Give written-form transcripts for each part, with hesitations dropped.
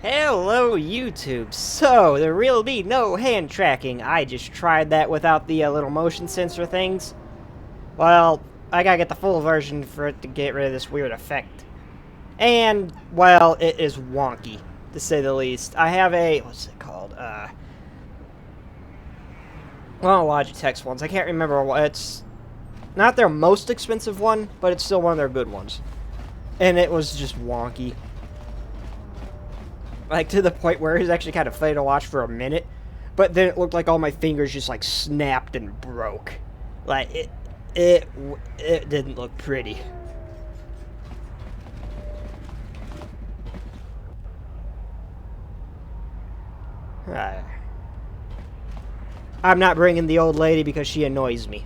Hello, YouTube. So, there will be no hand tracking. I just tried that without the little motion sensor things. Well, I gotta get the full version for it to get rid of this weird effect. And, well, it is wonky, to say the least. I have a, what's it called? One of the Logitech's ones. I can't remember what, it's not their most expensive one, but it's still one of their good ones. And it was just wonky. Like, to the point where it was actually kind of funny to watch for a minute. But then it looked like all my fingers just, like, snapped and broke. Like, it didn't look pretty. I'm not bringing the old lady because she annoys me.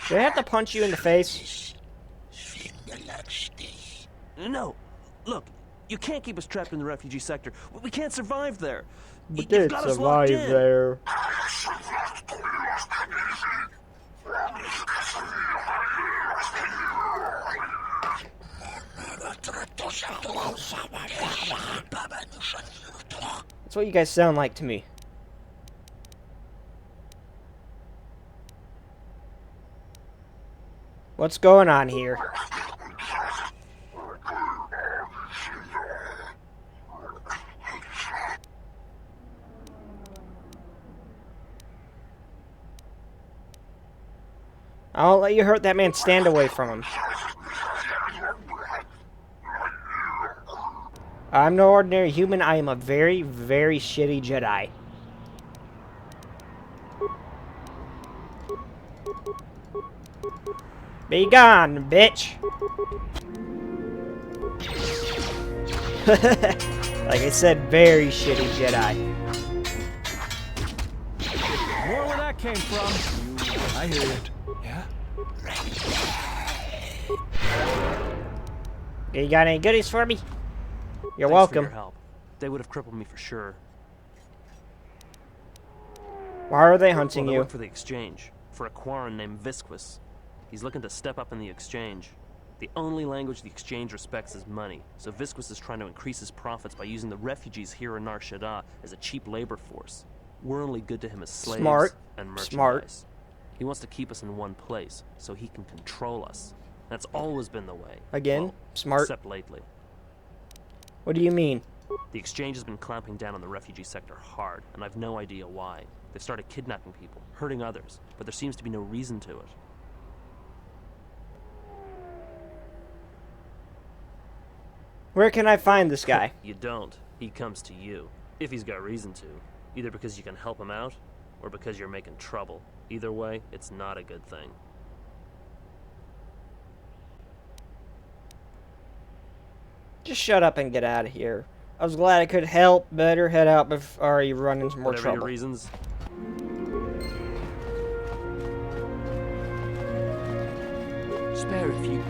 Do I have to punch you in the face? No, look, you can't keep us trapped in the refugee sector. We can't survive there. We did survive there. That's what you guys sound like to me. What's going on here? I won't let you hurt that man. Stand away from him. I'm no ordinary human. I am a very, very shitty Jedi. Be gone, bitch! Like I said, very shitty Jedi. More where that came from. I hear it. Yeah? You got any goodies for me? You're Thanks welcome. for your help. They would have crippled me for sure. Why are they hunting Well, they you? work for the exchange, for a Quarren named Visquis. He's looking to step up in the exchange. The only language the exchange respects is money, so Visquis is trying to increase his profits by using the refugees here in Nar Shaddaa as a cheap labor force. We're only good to him as slaves Smart. and merchandise. Smart. He wants to keep us in one place, so he can control us. That's always been the way. Again? Well, Smart. except lately. What do you mean? The exchange has been clamping down on the refugee sector hard, and I've no idea why. They've started kidnapping people, hurting others, but there seems to be no reason to it. Where can I find this guy? You don't. He comes to you. If he's got reason to. Either because you can help him out, or because you're making trouble. Either way, it's not a good thing. Just shut up and get out of here. I was glad I could help. Better head out before you run into more Whatever your trouble. reasons. Spare a few.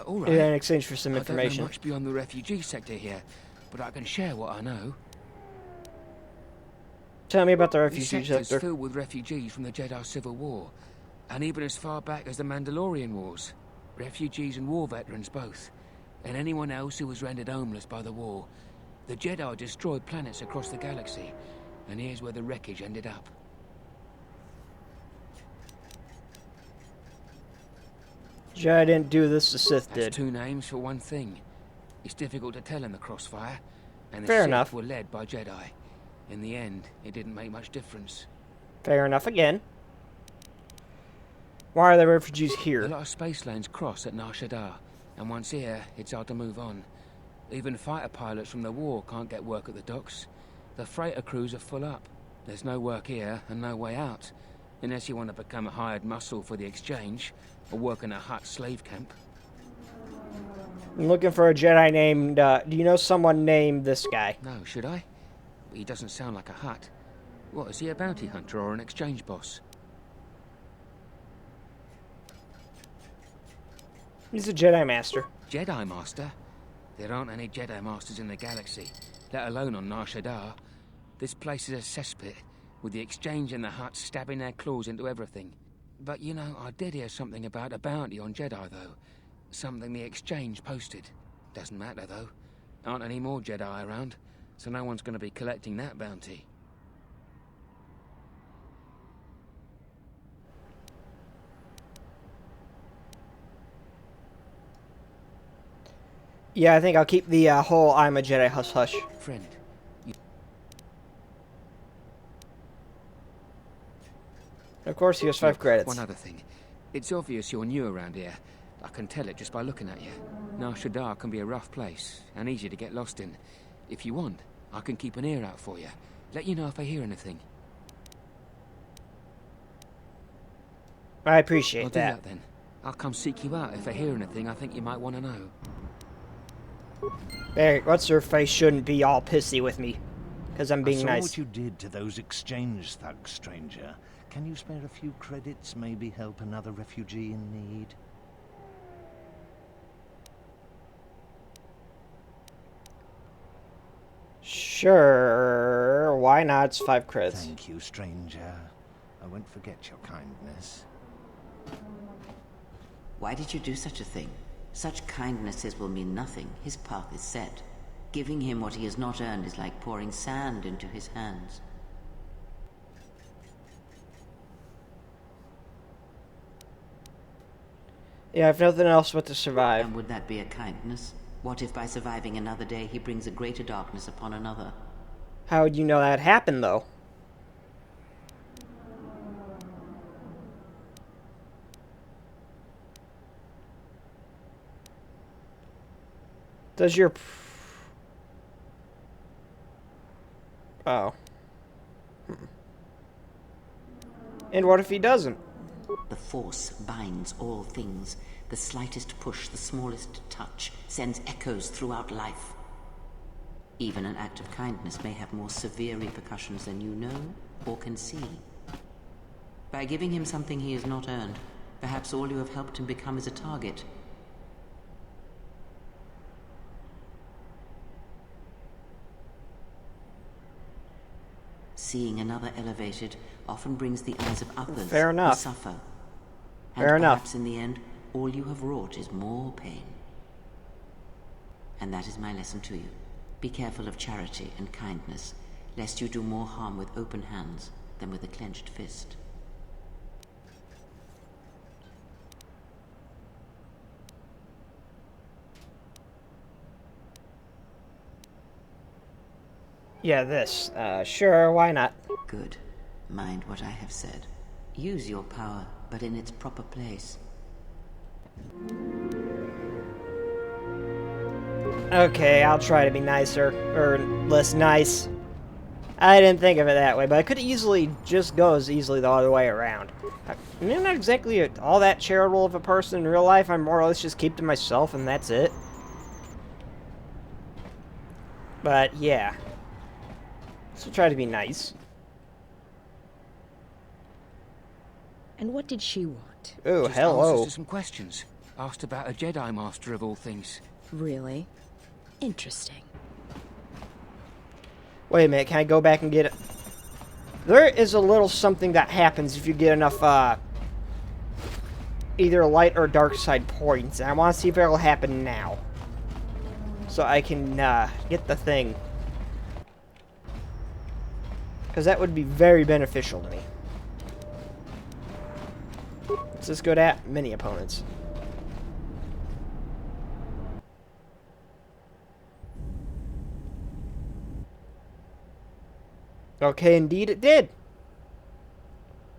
All right. In exchange for some I don't know information. much beyond the refugee sector here, but I can share what I know. Tell me about the This refugee sector's sector. filled with refugees from the Jedi Civil War, and even as far back as the Mandalorian Wars. Refugees and war veterans both, and anyone else who was rendered homeless by the war. The Jedi destroyed planets across the galaxy, and here's where the wreckage ended up. Jedi didn't do this, the Sith That's did. two names for one thing. It's difficult to tell in the crossfire, and the Fair Sith enough. were led by Jedi. In the end, it didn't make much difference. Fair enough again. Why are there refugees A here? lot of space lanes cross at Nar Shaddaa, and once here, it's hard to move on. Even fighter pilots from the war can't get work at the docks. The freighter crews are full up. There's no work here and no way out, unless you want to become a hired muscle for the exchange, or work in a Hutt slave camp. I'm looking for a Jedi named, do you know someone named this guy? No, should I? He doesn't sound like a Hutt. What, is he a bounty hunter or an exchange boss? He's a Jedi Master. Jedi Master? There aren't any Jedi Masters in the galaxy. let alone on Nar Shaddaa. This place is a cesspit, with the Exchange and the Hutts stabbing their claws into everything. But you know, I did hear something about a bounty on Jedi, though. Something the Exchange posted. Doesn't matter, though. Aren't any more Jedi around, so no one's going to be collecting that bounty. Yeah, I think I'll keep the whole I'm a Jedi hush-hush. Friend, Of course, here's 5 credits. one other thing. It's obvious you're new around here. I can tell it just by looking at you. Nar Shaddaa can be a rough place, and easy to get lost in. If you want, I can keep an ear out for you. Let you know if I hear anything. I appreciate I'll do that then. I'll come seek you out if I hear anything I think you might want to know. Hey, what's her face shouldn't be all pissy with me, because I'm being I saw nice. what you did to those exchange thugs, stranger. Can you spare a few credits, maybe help another refugee in need? Sure, why not? It's 5 credits. Thank you, stranger. I won't forget your kindness. Why did you do such a thing? Such kindnesses will mean nothing. His path is set. Giving him what he has not earned is like pouring sand into his hands. Yeah, I've nothing else but to survive. And would that be a kindness? What if by surviving another day he brings a greater darkness upon another? How would you know that happened, though? Does your... Oh. And what if he doesn't? The Force binds all things. The slightest push, the smallest touch, sends echoes throughout life. Even an act of kindness may have more severe repercussions than you know or can see. By giving him something he has not earned, perhaps all you have helped him become is a target. Seeing another elevated often brings the eyes of others Fair enough. to suffer. Fair And enough. perhaps in the end, all you have wrought is more pain. And that is my lesson to you. Be careful of charity and kindness, lest you do more harm with open hands than with a clenched fist. Yeah, this. Sure, why not? Good. Mind what I have said. Use your power, but in its proper place. Okay, I'll try to be nicer. Or less nice. I didn't think of it that way, but I could easily just go as easily the other way around. I'm not exactly all that charitable of a person in real life. I more or less just keep to myself and that's it. But, yeah. So try to be nice. And what did she want? Oh, Just hello. answers to some questions. Asked about a Jedi Master of all things. Really? Interesting. Wait a minute, can I go back and get it? There is a little something that happens if you get enough, either light or dark side points. And I want to see if it'll happen now. So I can, get the thing. Because that would be very beneficial to me. What's this good at? Mini opponents. Okay, indeed it did.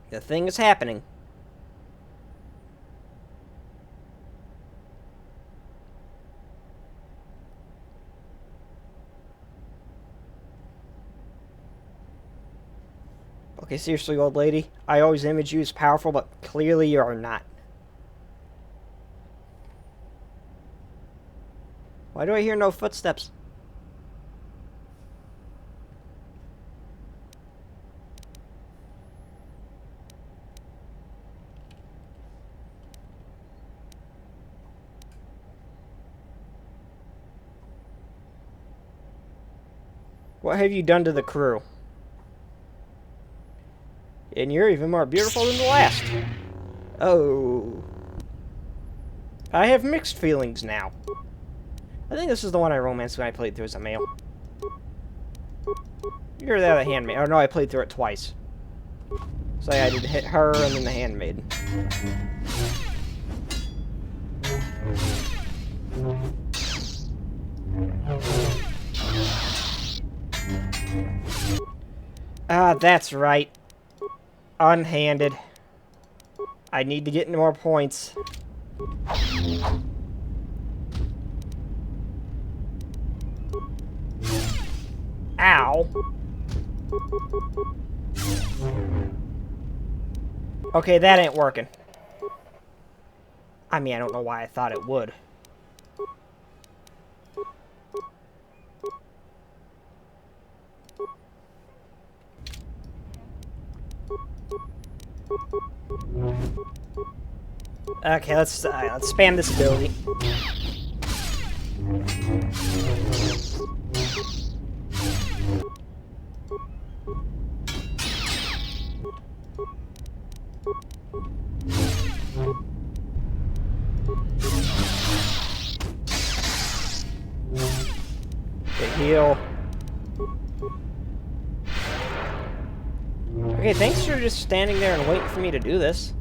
The thing is happening. Okay, seriously, old lady. I always image you as powerful, but clearly you are not. Why do I hear no footsteps? What have you done to the crew? And you're even more beautiful than the last. Oh. I have mixed feelings now. I think this is the one I romanced when I played through as a male. You're the other handmaid. Oh no, I played through it twice. So I did hit her and then the handmaid. Ah, that's right. Unhanded. I need to get more points. Ow. Okay, that ain't working. I mean, I don't know why I thought it would. Okay, let's spam this ability. The heal. Okay, thanks for just standing there and waiting for me to do this.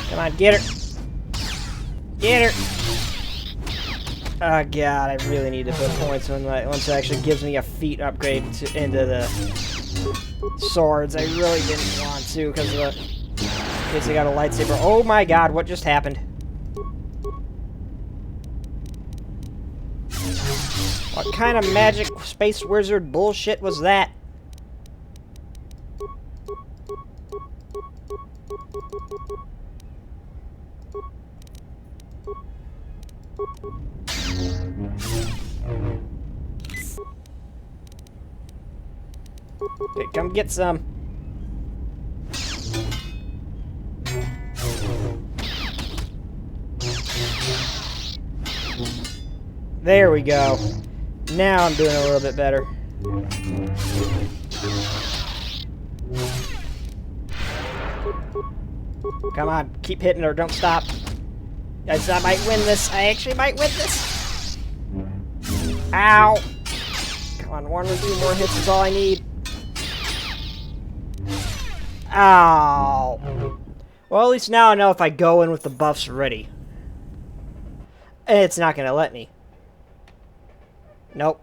Come on, get her. Get her. Oh god, I really need to put points on once it actually gives me a feat upgrade into the swords. I really didn't want to because of the... in case I got a lightsaber. Oh my god, what just happened? What kind of magic space wizard bullshit was that? Okay, come get some. There we go. Now I'm doing a little bit better. Come on, keep hitting her, don't stop. Guys, I might win this. I actually might win this. Ow! Come on, one or two more hits is all I need. Ow! Well, at least now I know if I go in with the buffs ready. It's not gonna let me. Nope.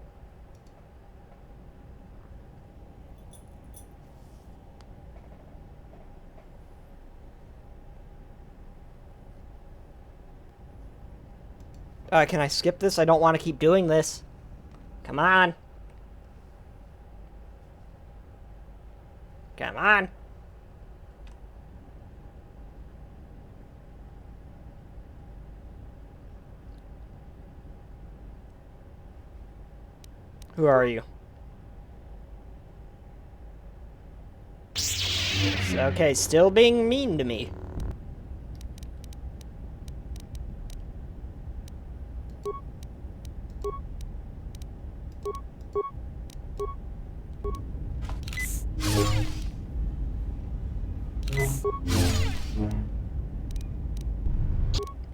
Can I skip this? I don't want to keep doing this. Come on. Come on. Who are you? Okay, still being mean to me.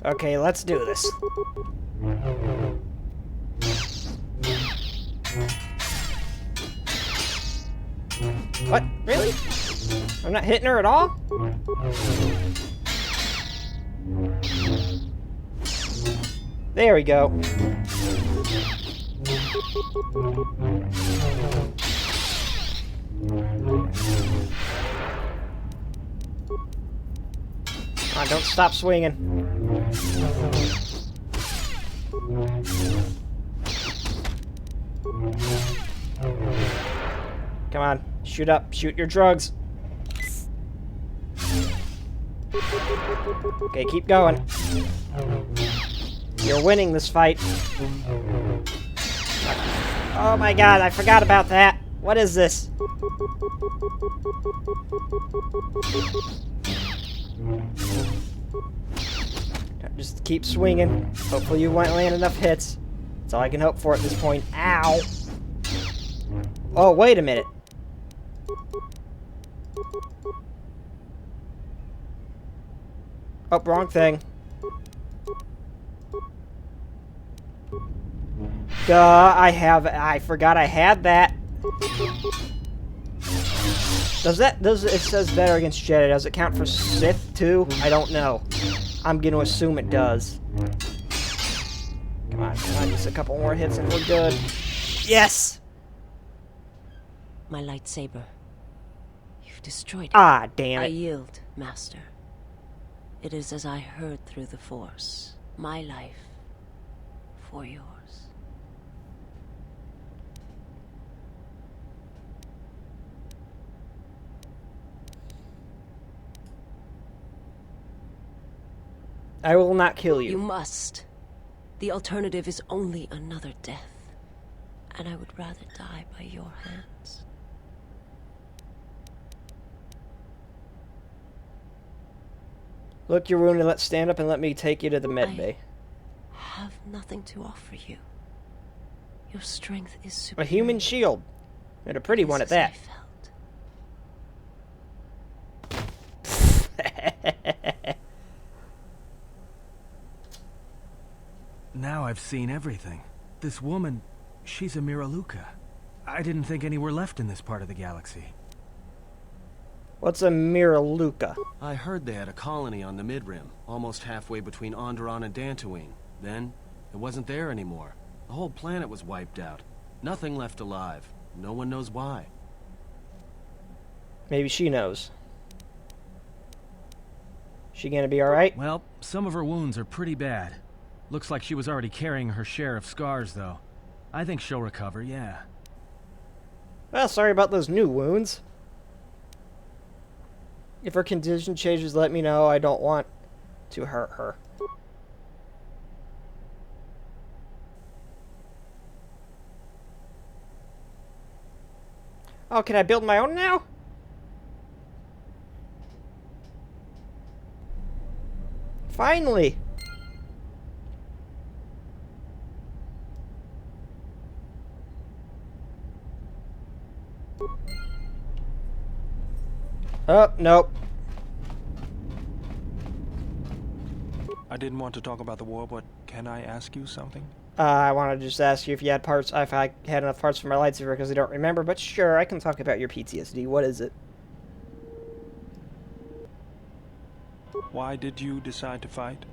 Okay, let's do this. What? Really? I'm not hitting her at all? There we go. Come on, don't stop swinging. Come on, shoot up, shoot your drugs. Okay, keep going. You're winning this fight. Oh my god, I forgot about that. What is this? Just keep swinging. Hopefully you won't land enough hits. That's all I can hope for at this point. Ow! Oh, wait a minute. Oh, wrong thing. Duh, I forgot I had that. It says better against Jedi. Does it count for Sith too? I don't know. I'm gonna assume it does. Come on, just a couple more hits and we're good. Yes! My lightsaber. You've destroyed it. Ah, damn I it. yield, Master. It is as I heard through the Force. My life for yours. I will not kill you. You must. The alternative is only another death. And I would rather die by your hands. Look, you're wounded. Let's stand up and let me take you to the med bay. Have nothing to offer you. Your strength is A superior. human shield. And a pretty one at This is that. I felt. Now I've seen everything. This woman, she's a Miraluka. I didn't think any were left in this part of the galaxy. What's a Miraluka? I heard they had a colony on the Mid-Rim, almost halfway between Onderon and Dantooine. Then, it wasn't there anymore. The whole planet was wiped out. Nothing left alive. No one knows why. Maybe she knows. She gonna be alright? Well, some of her wounds are pretty bad. Looks like she was already carrying her share of scars, though. I think she'll recover, yeah. Well, sorry about those new wounds. If her condition changes, let me know. I don't want to hurt her. Oh, can I build my own now? Finally! Oh, nope. I didn't want to talk about the war, but can I ask you something? I want to just ask you if you had parts, if I had enough parts for my lightsaber, because I don't remember, but sure, I can talk about your PTSD. What is it? Why did you decide to fight?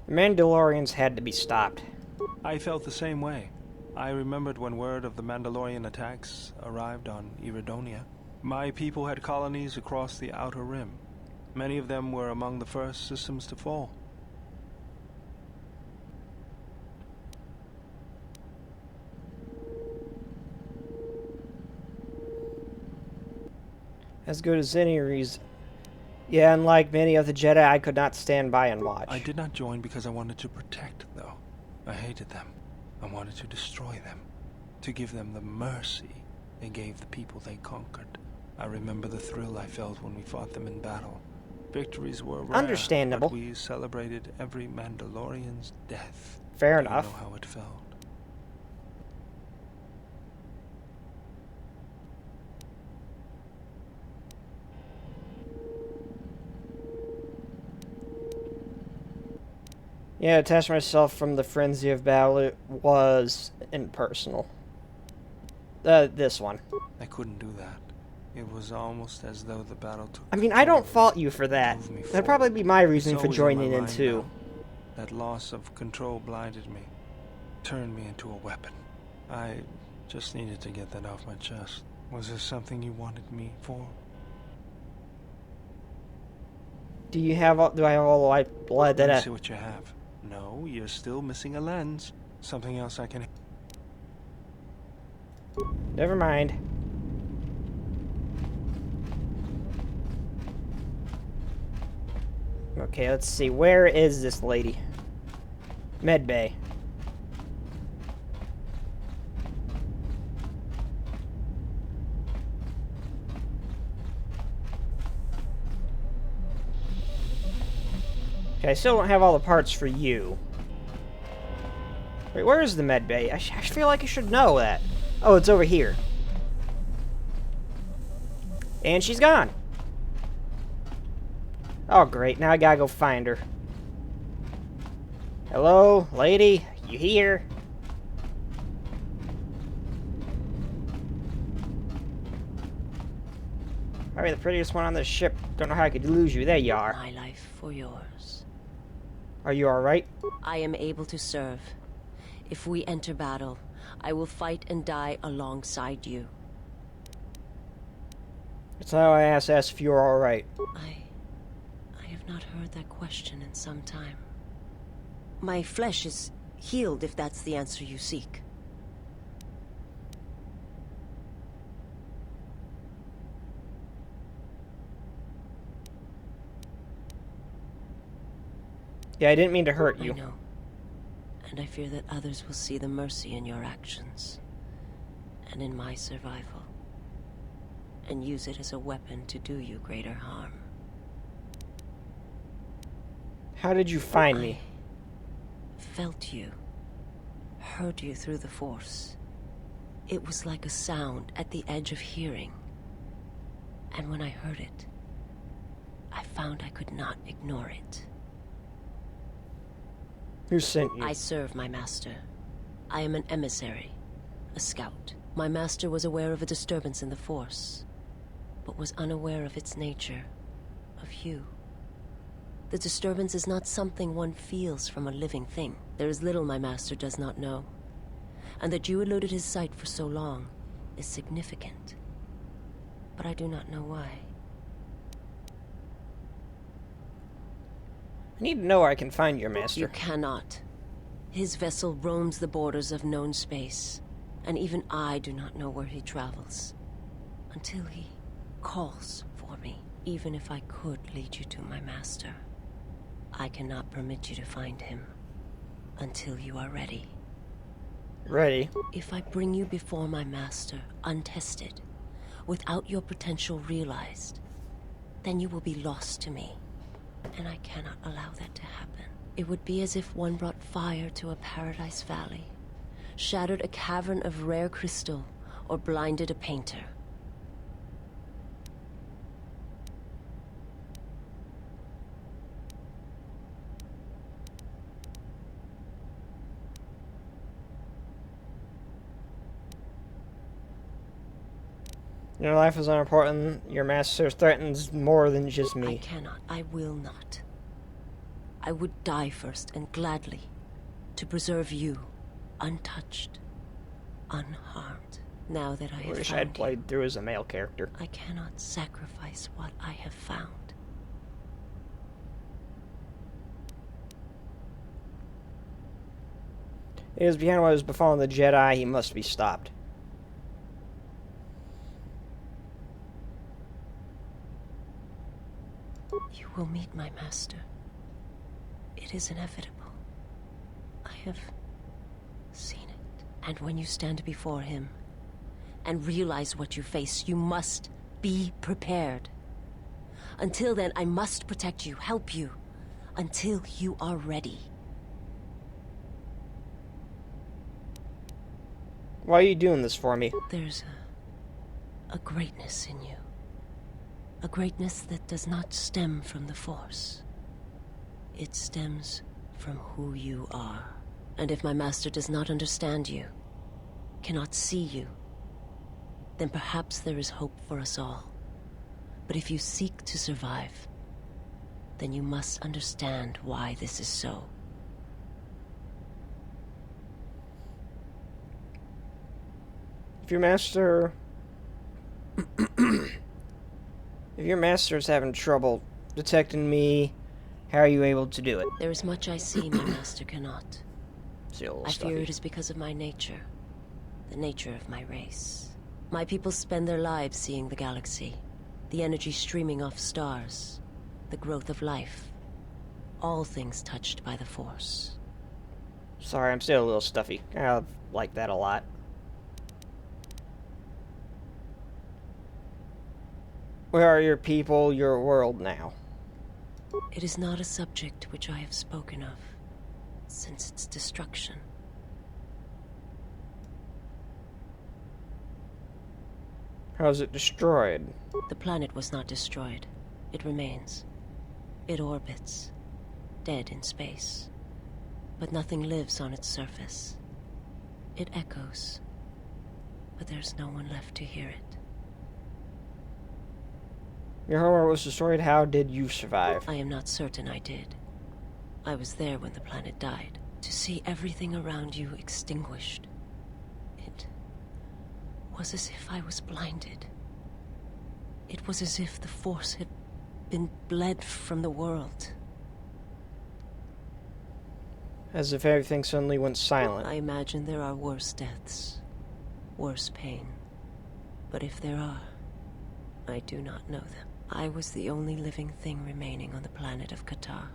The Mandalorians had to be stopped. I felt the same way. I remembered when word of the Mandalorian attacks arrived on Iridonia. My people had colonies across the Outer Rim. Many of them were among the first systems to fall. As good as any reason. Yeah, unlike many of the Jedi, I could not stand by and watch. I did not join because I wanted to protect, though. I hated them. I wanted to destroy them. To give them the mercy they gave the people they conquered. I remember the thrill I felt when we fought them in battle. Victories were rare, Understandable. but we celebrated every Mandalorian's death. Fair Do enough. You know how it felt. Yeah, detach myself from the frenzy of battle. It was impersonal. This one. I couldn't do that. It was almost as though the battle took I mean, I don't control fault of me, you for that. moved me That'd forward. probably be my reason It's for always on my joining in mind too. now. That loss of control blinded me, turned me into a weapon. I just needed to get that off my chest. Was there something you wanted me for? Do I have all the white blood Let me that see what you have. No, you're still missing a lens. Something else I can... Never mind. Okay, let's see. Where is this lady? Medbay. Okay, I still don't have all the parts for you. Wait, where is the med bay? I feel like I should know that. Oh, it's over here. And she's gone. Oh, great. Now I gotta go find her. Hello, lady? You here? Probably the prettiest one on this ship. Don't know how I could lose you. There you are. My life for yours. Are you alright? I am able to serve. If we enter battle, I will fight and die alongside you. That's how I asked if you're alright. I have not heard that question in some time. My flesh is healed, if that's the answer you seek. Yeah, I didn't mean to hurt you. I know. And I fear that others will see the mercy in your actions. And in my survival. And use it as a weapon to do you greater harm. How did you find me? Felt you. Heard you through the Force. It was like a sound at the edge of hearing. And when I heard it, I found I could not ignore it. Who sent you? I serve my master. I am an emissary, a scout. My master was aware of a disturbance in the Force, but was unaware of its nature, of you. The disturbance is not something one feels from a living thing. There is little my master does not know, and that you eluded his sight for so long is significant. But I do not know why. I need to know where I can find your master. You cannot. His vessel roams the borders of known space, and even I do not know where he travels. Until he calls for me. Even if I could lead you to my master, I cannot permit you to find him until you are ready. Ready? If I bring you before my master, untested, without your potential realized, then you will be lost to me. And I cannot allow that to happen. It would be as if one brought fire to a paradise valley, shattered a cavern of rare crystal, or blinded a painter. Your life is unimportant. Your master threatens more than just me. I cannot. I will not. I would die first, and gladly, to preserve you, untouched, unharmed. Now that I have wish found I'd played through as a male character. I cannot sacrifice what I have found. He is behind what has befallen the Jedi. He must be stopped. You will meet my master. It is inevitable. I have seen it. And when you stand before him and realize what you face, you must be prepared. Until then, I must protect you, help you, until you are ready. Why are you doing this for me? There's a greatness in you. A greatness that does not stem from the Force. It stems from who you are. And if my master does not understand you, cannot see you, then perhaps there is hope for us all. But if you seek to survive, then you must understand why this is so. If your master... If your master's having trouble detecting me, how are you able to do it? There is much I see my master cannot. Still I stuffy. fear it is because of my nature. The nature of my race. My people spend their lives seeing the galaxy. The energy streaming off stars. The growth of life. All things touched by the Force. Sorry, I'm still a little stuffy. I like that a lot. Where are your people, your world now? It is not a subject which I have spoken of since its destruction. How is it destroyed? The planet was not destroyed. It remains. It orbits, dead in space. But nothing lives on its surface. It echoes, but there's no one left to hear it. Your homeworld was destroyed. How did you survive? I am not certain I did. I was there when the planet died. To see everything around you extinguished. It was as if I was blinded. It was as if the Force had been bled from the world. As if everything suddenly went silent. I imagine there are worse deaths, worse pain. But if there are, I do not know them. I was the only living thing remaining on the planet of Kotor.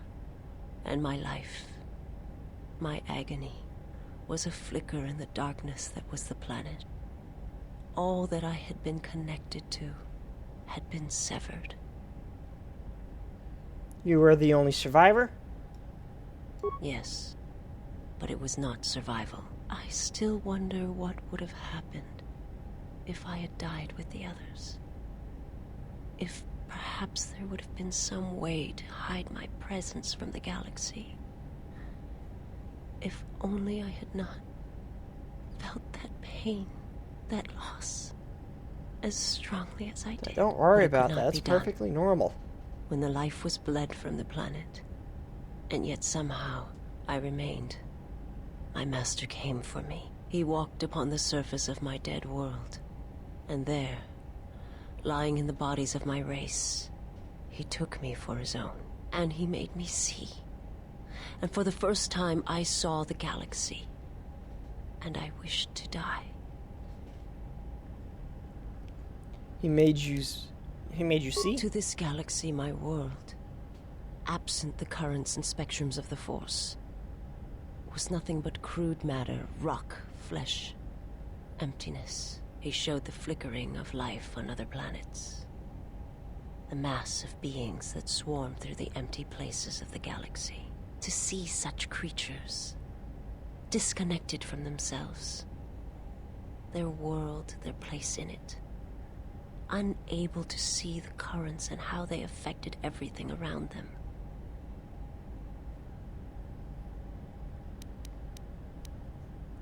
And my life, my agony, was a flicker in the darkness that was the planet. All that I had been connected to had been severed. You were the only survivor? Yes, but it was not survival. I still wonder what would have happened if I had died with the others. If perhaps there would have been some way to hide my presence from the galaxy. If only I had not felt that pain, that loss, as strongly as I did. Don't worry But it could about not that. That's be done. perfectly normal. When the life was bled from the planet, and yet somehow I remained. My master came for me. He walked upon the surface of my dead world, and there, lying in the bodies of my race, he took me for his own, and he made me see. And for the first time I saw the galaxy, and I wished to die. He made you see? To this galaxy, my world, absent the currents and spectrums of the Force, was nothing but crude matter, rock, flesh, emptiness. He showed the flickering of life on other planets. The mass of beings that swarm through the empty places of the galaxy. To see such creatures, disconnected from themselves, their world, their place in it, unable to see the currents and how they affected everything around them.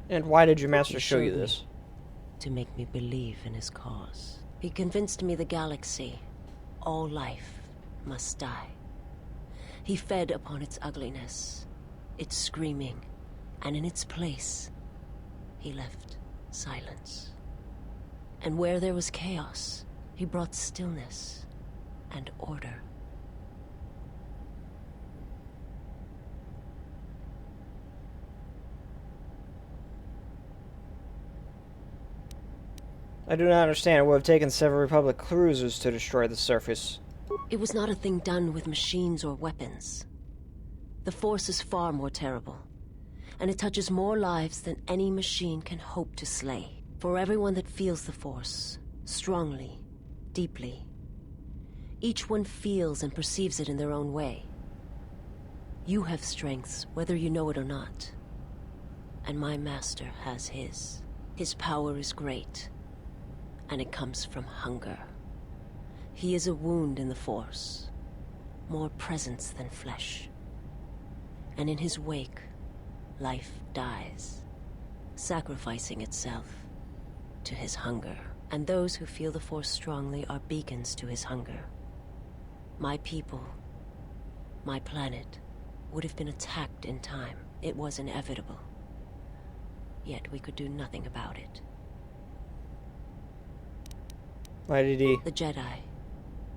And why did your master He show you showed me this? to make me believe in his cause. He convinced me the galaxy, all life, must die. He fed upon its ugliness, its screaming, and in its place, he left silence. And where there was chaos, he brought stillness and order. I do not understand. It would have taken several Republic cruisers to destroy the surface. It was not a thing done with machines or weapons. The Force is far more terrible, and it touches more lives than any machine can hope to slay. For everyone that feels the Force, strongly, deeply, each one feels and perceives it in their own way. You have strengths, whether you know it or not. And my master has his. His power is great, and it comes from hunger. He is a wound in the Force, more presence than flesh. And in his wake, life dies, sacrificing itself to his hunger. And those who feel the Force strongly are beacons to his hunger. My people, my planet, would have been attacked in time. It was inevitable. Yet we could do nothing about it. Why did he? The Jedi,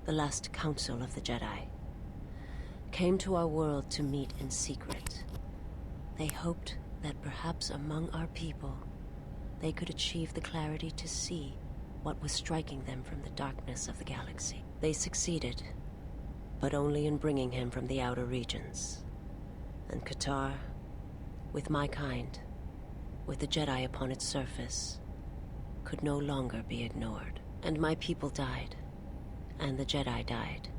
the last council of the Jedi, came to our world to meet in secret. They hoped that perhaps among our people, they could achieve the clarity to see what was striking them from the darkness of the galaxy. They succeeded, but only in bringing him from the outer regions. And Kotor, with my kind, with the Jedi upon its surface, could no longer be ignored. And my people died, and the Jedi died.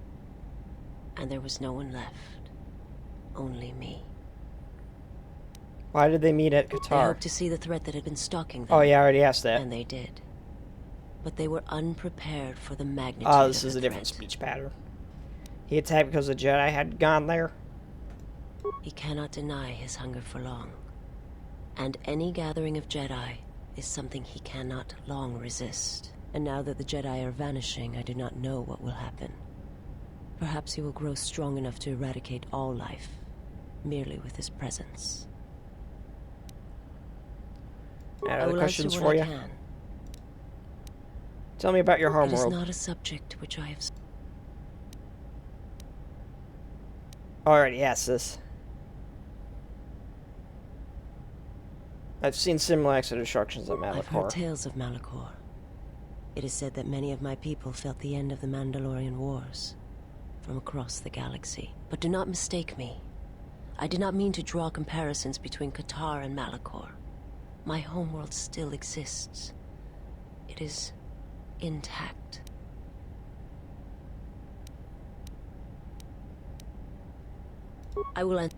and there was no one left. Only me. Why did they meet at They Kotor? hoped to see the threat that had been stalking them. Oh yeah, I already asked that. And they did. But they were unprepared for the magnitude Oh, this of is the a different threat. speech pattern. He attacked because the Jedi had gone there. He cannot deny his hunger for long. And any gathering of Jedi is something he cannot long resist. And now that the Jedi are vanishing, I do not know what will happen. Perhaps he will grow strong enough to eradicate all life, merely with his presence. I Other will questions answer for what you? I can. Tell me about your It is homeworld. not a subject which I have... Already asked this. I've seen similar acts of destructions at I've heard Malachor. tales of Malachor. It is said that many of my people felt the end of the Mandalorian Wars from across the galaxy. But do not mistake me. I did not mean to draw comparisons between Kotor and Malachor. My homeworld still exists. It is intact. I will answer.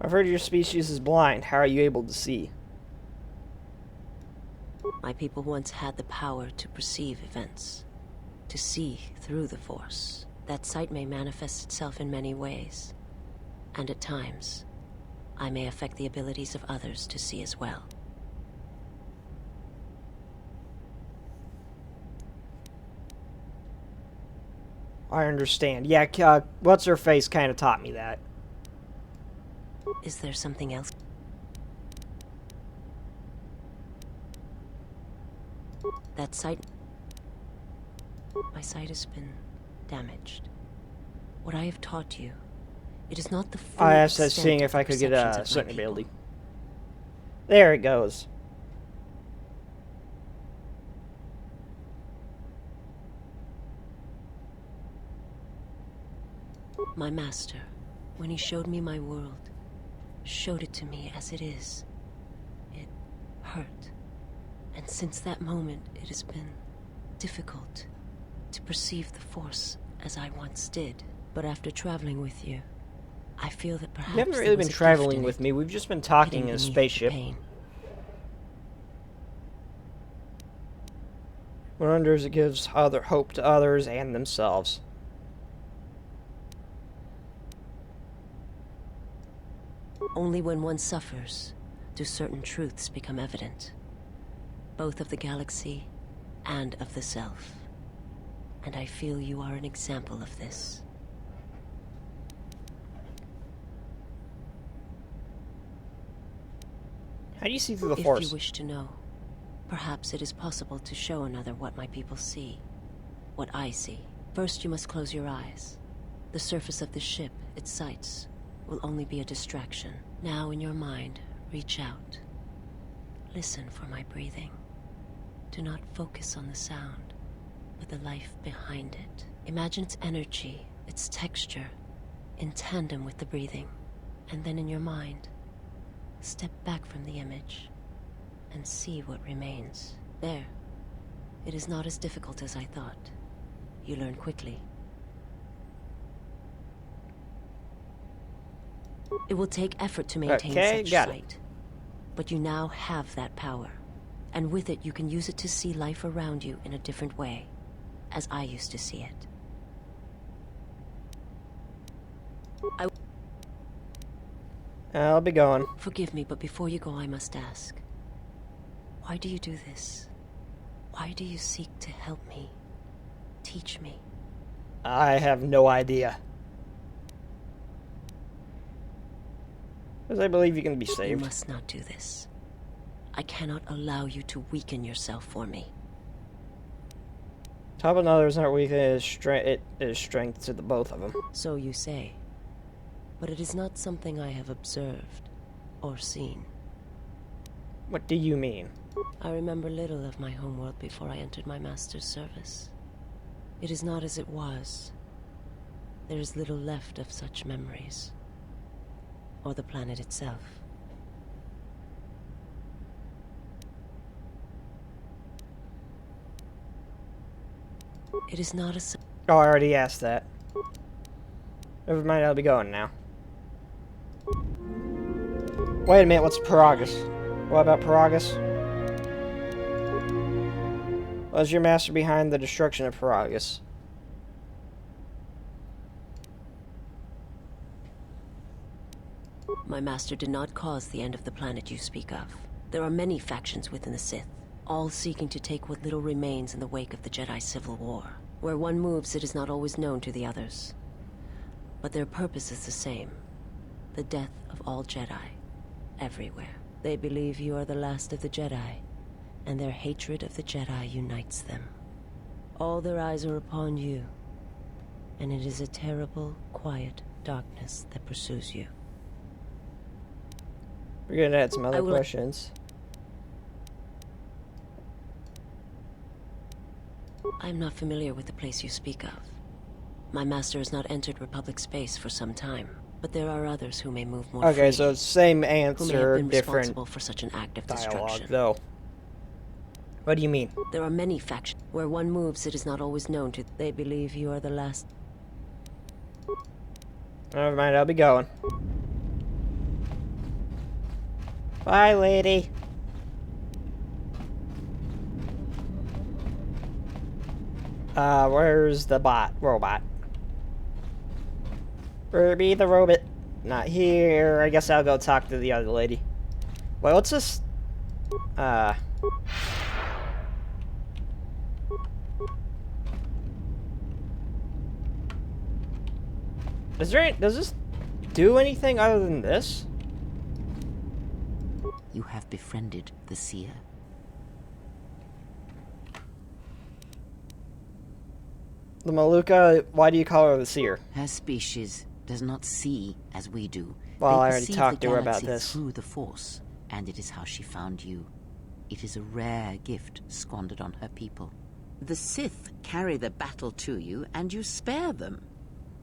I've heard your species is blind. How are you able to see? My people once had the power to perceive events, to see through the Force. That sight may manifest itself in many ways, and at times, I may affect the abilities of others to see as well. I understand. Yeah, what's-her-face kind of taught me that. Is there something else? That sight... My sight has been damaged. What I have taught you, it is not the full I asked that extent seeing of if the I could get perceptions a of my certain people. ability. There it goes. My master, when he showed me my world, showed it to me as it is. It hurt. And since that moment, it has been difficult to perceive the Force as I once did. But after traveling with you, I feel that perhaps You haven't there really was been a traveling gift with in me. it, We've just been talking hidden in a beneath the spaceship. pain. Wonders it gives other hope to others and themselves. Only when one suffers do certain truths become evident, both of the galaxy and of the self. And I feel you are an example of this. How do you see through the If Force? you wish to know, perhaps it is possible to show another what my people see, what I see. First, you must close your eyes. The surface of the ship, its sights, will only be a distraction. Now, in your mind, reach out. Listen for my breathing. Do not focus on the sound, but the life behind it. Imagine its energy, its texture, in tandem with the breathing. And then in your mind, step back from the image and see what remains. There. It is not as difficult as I thought. You learn quickly. It will take effort to maintain Okay, such got it. sight. But you now have that power. And with it, you can use it to see life around you in a different way, as I used to see it. I'll be going. Forgive me, but before you go, I must ask. Why do you do this? Why do you seek to help me? Teach me? I have no idea. Because I believe you can be You saved. must not do this. I cannot allow you to weaken yourself for me. Top of others aren't weak, it is strength to the both of them. So you say. But it is not something I have observed or seen. What do you mean? I remember little of my homeworld before I entered my master's service. It is not as it was. There is little left of such memories. Or the planet itself. It is not a... Oh, I already asked that. Never mind, I'll be going now. Wait a minute, what's Paragus? What about Paragus? Was your master behind the destruction of Paragus? My master did not cause the end of the planet you speak of. There are many factions within the Sith, all seeking to take what little remains in the wake of the Jedi Civil War. Where one moves, it is not always known to the others. But their purpose is the same. The death of all Jedi. Everywhere. They believe you are the last of the Jedi, and their hatred of the Jedi unites them. All their eyes are upon you, and it is a terrible, quiet darkness that pursues you. We're gonna add some other questions. I am not familiar with the place you speak of. My master has not entered Republic space for some time, but there are others who may move more Okay, freely, so same who may have answer, been different responsible for such an act of dialogue, destruction. though. What do you mean? There are many factions. Where one moves, it is not always known to. They believe you are the last. Never mind, I'll be going. Bye, lady. Where's the robot? Ruby the robot. Not here. I guess I'll go talk to the other lady. Wait, what's this? Does this do anything other than this? You have befriended the seer. The Maluka, why do you call her the seer? Her species does not see as we do. Well, They I already perceive talked the to her about galaxy this. through the Force, and it is how she found you. It is a rare gift squandered on her people. The Sith carry the battle to you, and you spare them.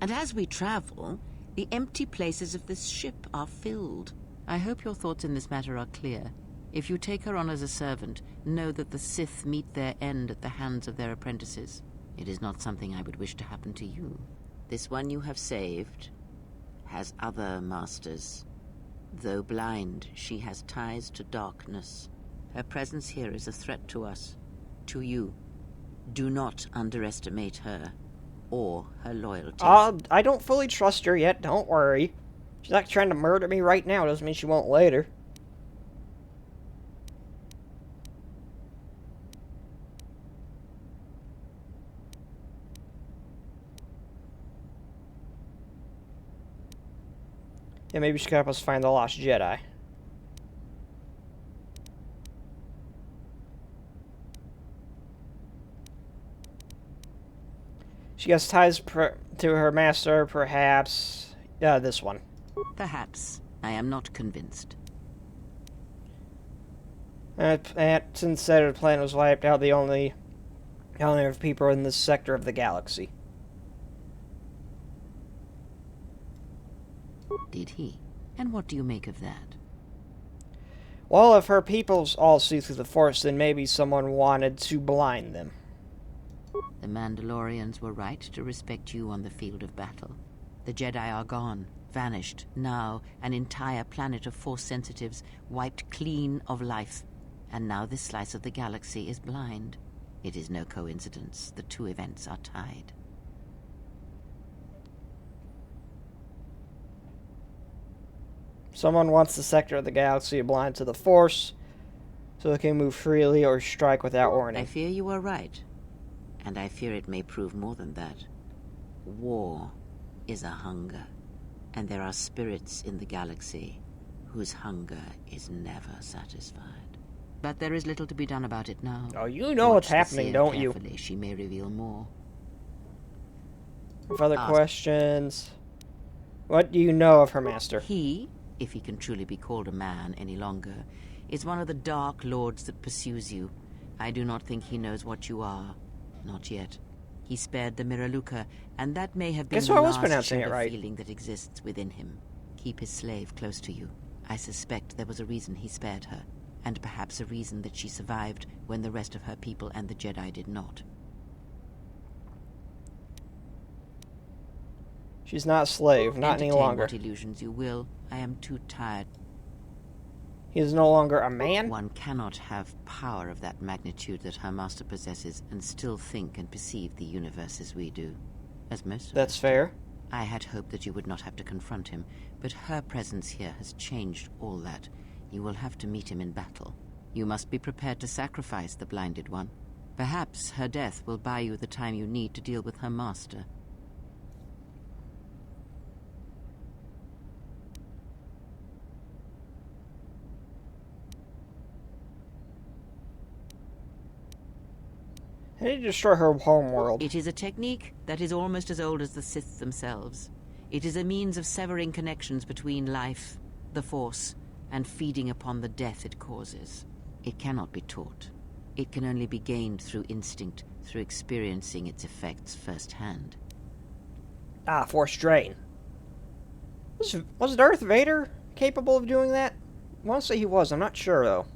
And as we travel, the empty places of this ship are filled. I hope your thoughts in this matter are clear. If you take her on as a servant, know that the Sith meet their end at the hands of their apprentices. It is not something I would wish to happen to you. This one you have saved has other masters. Though blind, she has ties to darkness. Her presence here is a threat to us, to you. Do not underestimate her or her loyalty. I don't fully trust her yet, don't worry. She's not trying to murder me right now, doesn't mean she won't later. Yeah, maybe she could help us find the lost Jedi. She has ties to her master, perhaps. Yeah, this one. Perhaps. I am not convinced. Since the planet was wiped out, the only of people in this sector of the galaxy. Did he? And what do you make of that? Well, if her peoples all see through the Force, then maybe someone wanted to blind them. The Mandalorians were right to respect you on the field of battle. The Jedi are gone, vanished. Now, an entire planet of Force sensitives wiped clean of life. And now this slice of the galaxy is blind. It is no coincidence. The two events are tied. Someone wants the sector of the galaxy blind to the Force, so they can move freely or strike without warning. I fear you are right. And I fear it may prove more than that. War is a hunger. And there are spirits in the galaxy whose hunger is never satisfied. But there is little to be done about it now. Oh, you know what's Watch the happening, seer don't you? carefully. She may reveal more. Further Ask. questions? What do you know of her master? He, if he can truly be called a man any longer, is one of the Dark Lords that pursues you. I do not think he knows what you are. Not yet. He spared the Miraluka, and that may have been Guess the who I was last pronouncing it shred of right. feeling that exists within him. Keep his slave close to you. I suspect there was a reason he spared her, and perhaps a reason that she survived when the rest of her people and the Jedi did not. She's not a slave, not any Entertain longer. what illusions you will. I am too tired. He is no longer a man? One cannot have power of that magnitude that her master possesses and still think and perceive the universe as we do. As most of That's us do. fair. I had hoped that you would not have to confront him, but her presence here has changed all that. You will have to meet him in battle. You must be prepared to sacrifice the blinded one. Perhaps her death will buy you the time you need to deal with her master. I need to destroy her home world. It is a technique that is almost as old as the Sith themselves. It is a means of severing connections between life, the Force, and feeding upon the death it causes. It cannot be taught. It can only be gained through instinct, through experiencing its effects firsthand. Ah, Force Drain. Was Darth Vader capable of doing that? I want to say he was. I'm not sure, though.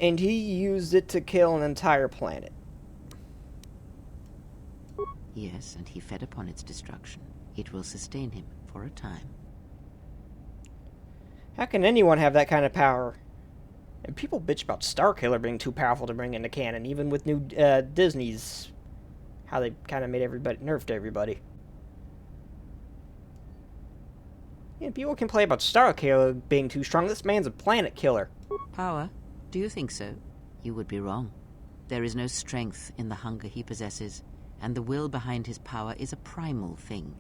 And he used it to kill an entire planet. Yes, and he fed upon its destruction. It will sustain him for a time. How can anyone have that kind of power? And people bitch about Starkiller being too powerful to bring into canon, even with new Disney's... how they kind of made everybody... nerfed everybody. Yeah, people complain about Starkiller being too strong. This man's a planet killer. Power? Do you think so? You would be wrong. There is no strength in the hunger he possesses, and the will behind his power is a primal thing.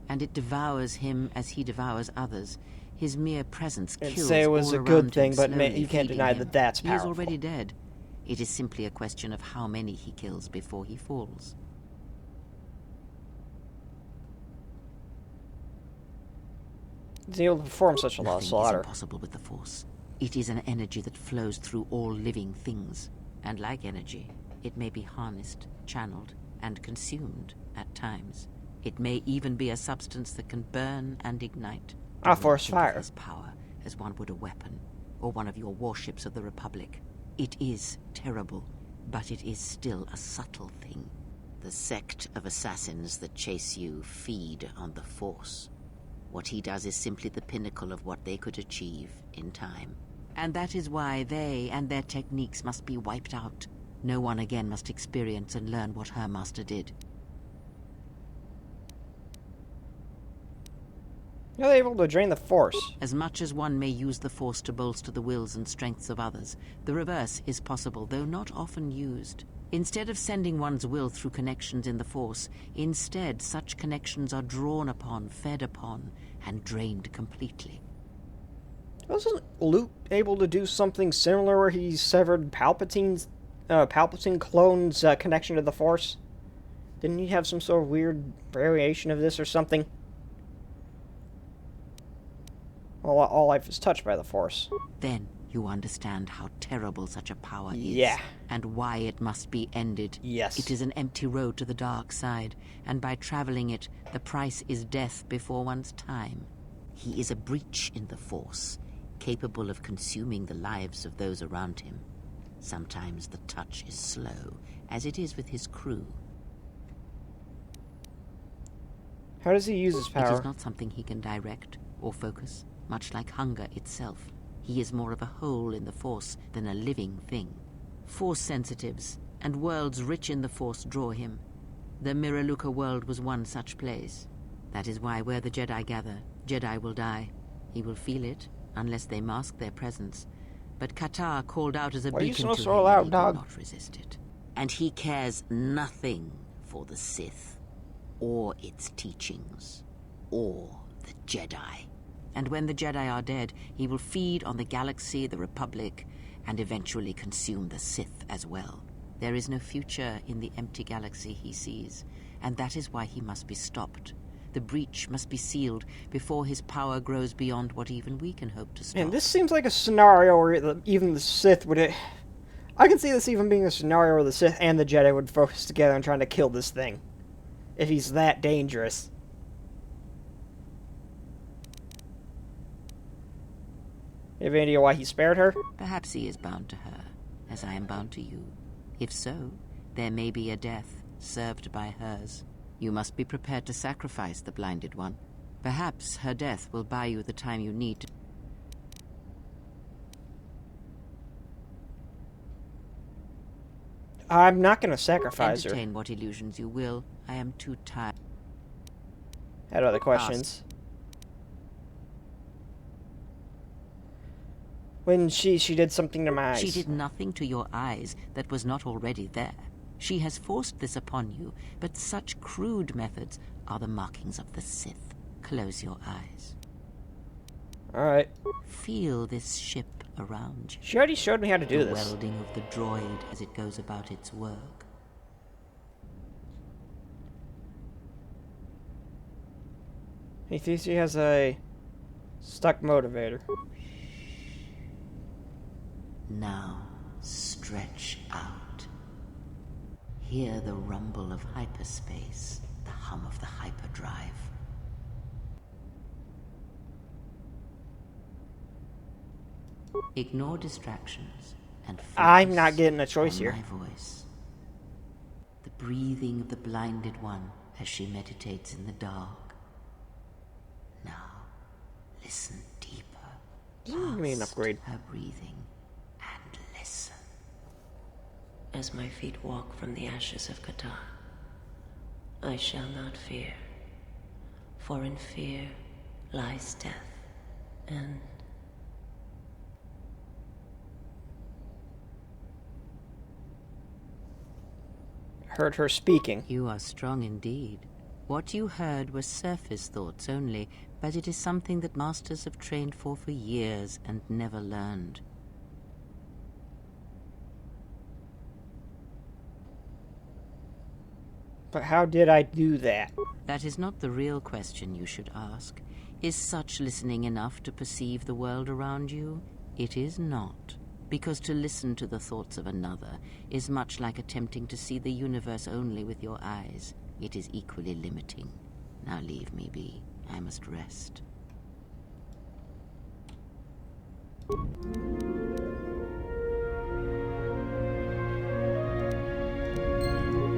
And it devours him as he devours others. His mere presence kills And say it was all a good around thing, him, but slowly you can't feeding deny him. that that's He is powerful. already dead. It is simply a question of how many he kills before he falls. He's able to perform such a lot of Nothing is slaughter. impossible with the Force. It is an energy that flows through all living things. And like energy, it may be harnessed, channeled, and consumed at times. It may even be a substance that can burn and ignite. Ah, Do Force not think of fire. his power as one would a weapon, or one of your warships of the Republic. It is terrible, but it is still a subtle thing. The sect of assassins that chase you feed on the Force. What he does is simply the pinnacle of what they could achieve in time. And that is why they and their techniques must be wiped out. No one again must experience and learn what her master did. You're able to drain the Force. As much as one may use the Force to bolster the wills and strengths of others, the reverse is possible, though not often used. Instead of sending one's will through connections in the Force, instead such connections are drawn upon, fed upon, and drained completely. Wasn't Luke able to do something similar where he severed Palpatine clone's connection to the Force? Didn't he have some sort of weird variation of this or something? Well, all life is touched by the Force. Then you understand how terrible such a power is. Yeah. And why it must be ended. Yes. It is an empty road to the dark side, and by traveling it, the price is death before one's time. He is a breach in the Force, capable of consuming the lives of those around him. Sometimes the touch is slow, as it is with his crew. How does he use his It power? is not something he can direct or focus, much like hunger itself. He is more of a hole in the Force than a living thing. Force sensitives and worlds rich in the Force draw him. The Miraluka world was one such place. That is why where the Jedi gather, Jedi will die. He will feel it, unless they mask their presence. But Kotor called out as a Why are you beacon so to slow him, out, he dog? will not resist it. And he cares nothing for the Sith, or its teachings, or the Jedi. And when the Jedi are dead, he will feed on the galaxy, the Republic, and eventually consume the Sith as well. There is no future in the empty galaxy he sees, and that is why he must be stopped. The breach must be sealed before his power grows beyond what even we can hope to stop. Man, this seems like a scenario where even the Sith would... I can see this even being a scenario where the Sith and the Jedi would focus together on trying to kill this thing. If he's that dangerous. You have any idea why he spared her? Perhaps he is bound to her, as I am bound to you. If so, there may be a death served by hers. You must be prepared to sacrifice the blinded one. Perhaps her death will buy you the time you need to... I'm not gonna sacrifice her. Entertain what illusions you will. I am too tired. Had other questions. When she did something to my eyes. She did nothing to your eyes that was not already there. She has forced this upon you, but such crude methods are the markings of the Sith. Close your eyes. Alright. Feel this ship around you. She already showed me how to do The this. welding of the droid as it goes about its work. He thinks he has a stuck motivator. Now, stretch out. Hear the rumble of hyperspace, the hum of the hyperdrive. Ignore distractions and focus I'm not getting a choice on here. my voice. The breathing of the blinded one as she meditates in the dark. Now, listen deeper. Give me an Past upgrade. her breathing and listen. As my feet walk from the ashes of Kotor, I shall not fear, for in fear lies death, and Heard her speaking. You are strong indeed. What you heard were surface thoughts only, but it is something that masters have trained for years and never learned. But how did I do that? That is not the real question you should ask. Is such listening enough to perceive the world around you? It is not. Because to listen to the thoughts of another is much like attempting to see the universe only with your eyes. It is equally limiting. Now leave me be. I must rest.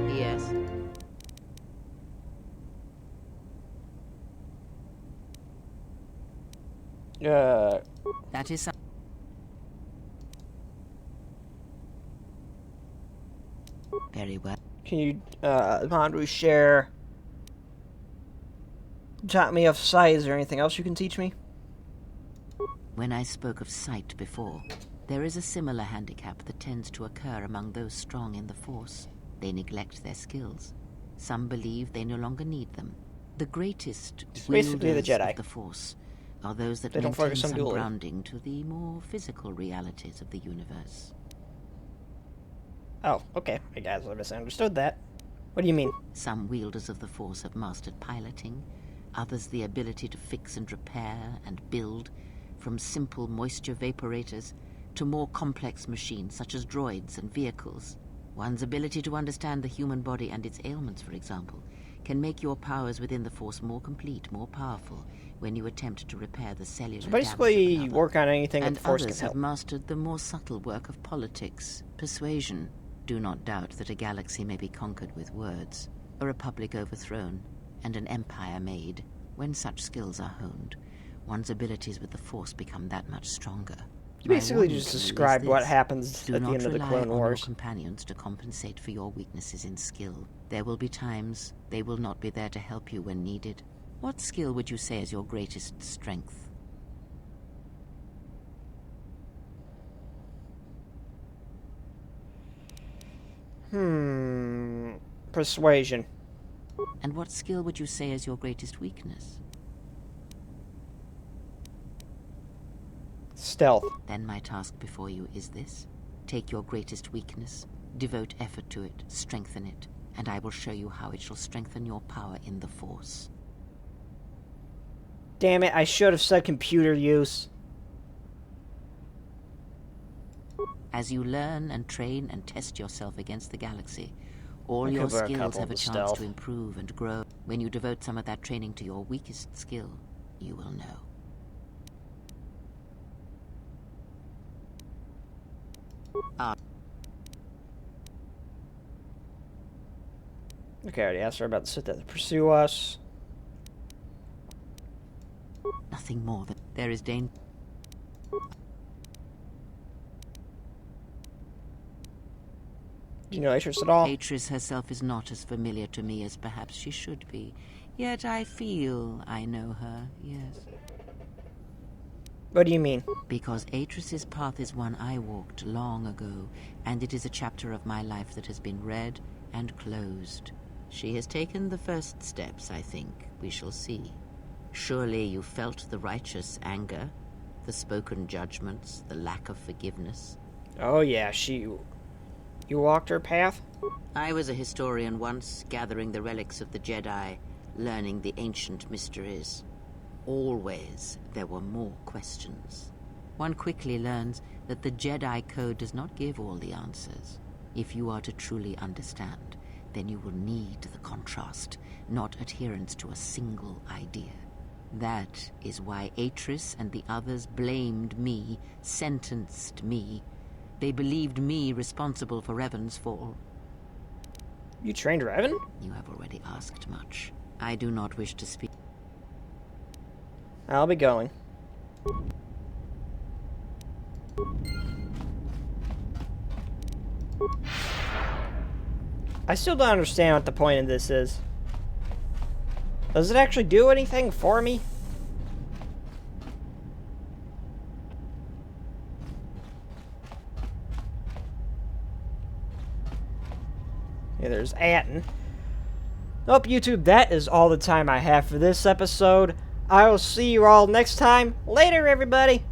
Yes? That is some... Very well. Can you, Mandu, share... taught me of size or anything else you can teach me? When I spoke of sight before, there is a similar handicap that tends to occur among those strong in the Force. They neglect their skills. Some believe they no longer need them. The greatest It's basically the wielders Jedi. of the Force are those that They don't maintain focus on some dueling. grounding to the more physical realities of the universe. Oh, okay. I guess I misunderstood that. What do you mean? Some wielders of the Force have mastered piloting, others the ability to fix and repair and build, from simple moisture vaporators to more complex machines such as droids and vehicles. One's ability to understand the human body and its ailments, for example, can make your powers within the Force more complete, more powerful, when you attempt to repair the cellular So damage basically, of another. work on anything that And the Force others can help. have mastered the more subtle work of politics, persuasion. Do not doubt that a galaxy may be conquered with words, a republic overthrown, and an empire made. When such skills are honed, one's abilities with the Force become that much stronger. You My basically warning just to you is described what this. happens Do at the not end of the rely Clone on Wars. your companions to compensate for your weaknesses in skill. There will be times they will not be there to help you when needed. What skill would you say is your greatest strength? Persuasion. And what skill would you say is your greatest weakness? Stealth. Then my task before you is this. Take your greatest weakness, devote effort to it, strengthen it, and I will show you how it shall strengthen your power in the Force. Damn it, I should have said computer use. As you learn and train and test yourself against the galaxy, all I your could wear a skills couple have a of chance stealth. to improve and grow. When you devote some of that training to your weakest skill, you will know. Okay, I already asked her about the Sith that pursue us. Nothing more than there is danger. Do you know Atris at all? Atris herself is not as familiar to me as perhaps she should be. Yet I feel I know her, yes. What do you mean? Because Atris's path is one I walked long ago, and it is a chapter of my life that has been read and closed. She has taken the first steps, I think. We shall see. Surely you felt the righteous anger, the spoken judgments, the lack of forgiveness. Oh yeah, You walked her path? I was a historian once, gathering the relics of the Jedi, learning the ancient mysteries. Always there were more questions. One quickly learns that the Jedi Code does not give all the answers. If you are to truly understand, then you will need the contrast, not adherence to a single idea. That is why Atris and the others blamed me, sentenced me. They believed me responsible for Revan's fall. You trained Revan? You have already asked much. I do not wish to speak. I'll be going. I still don't understand what the point of this is. Does it actually do anything for me? Yeah, there's Atten. Nope, YouTube, that is all the time I have for this episode. I will see you all next time. Later, everybody!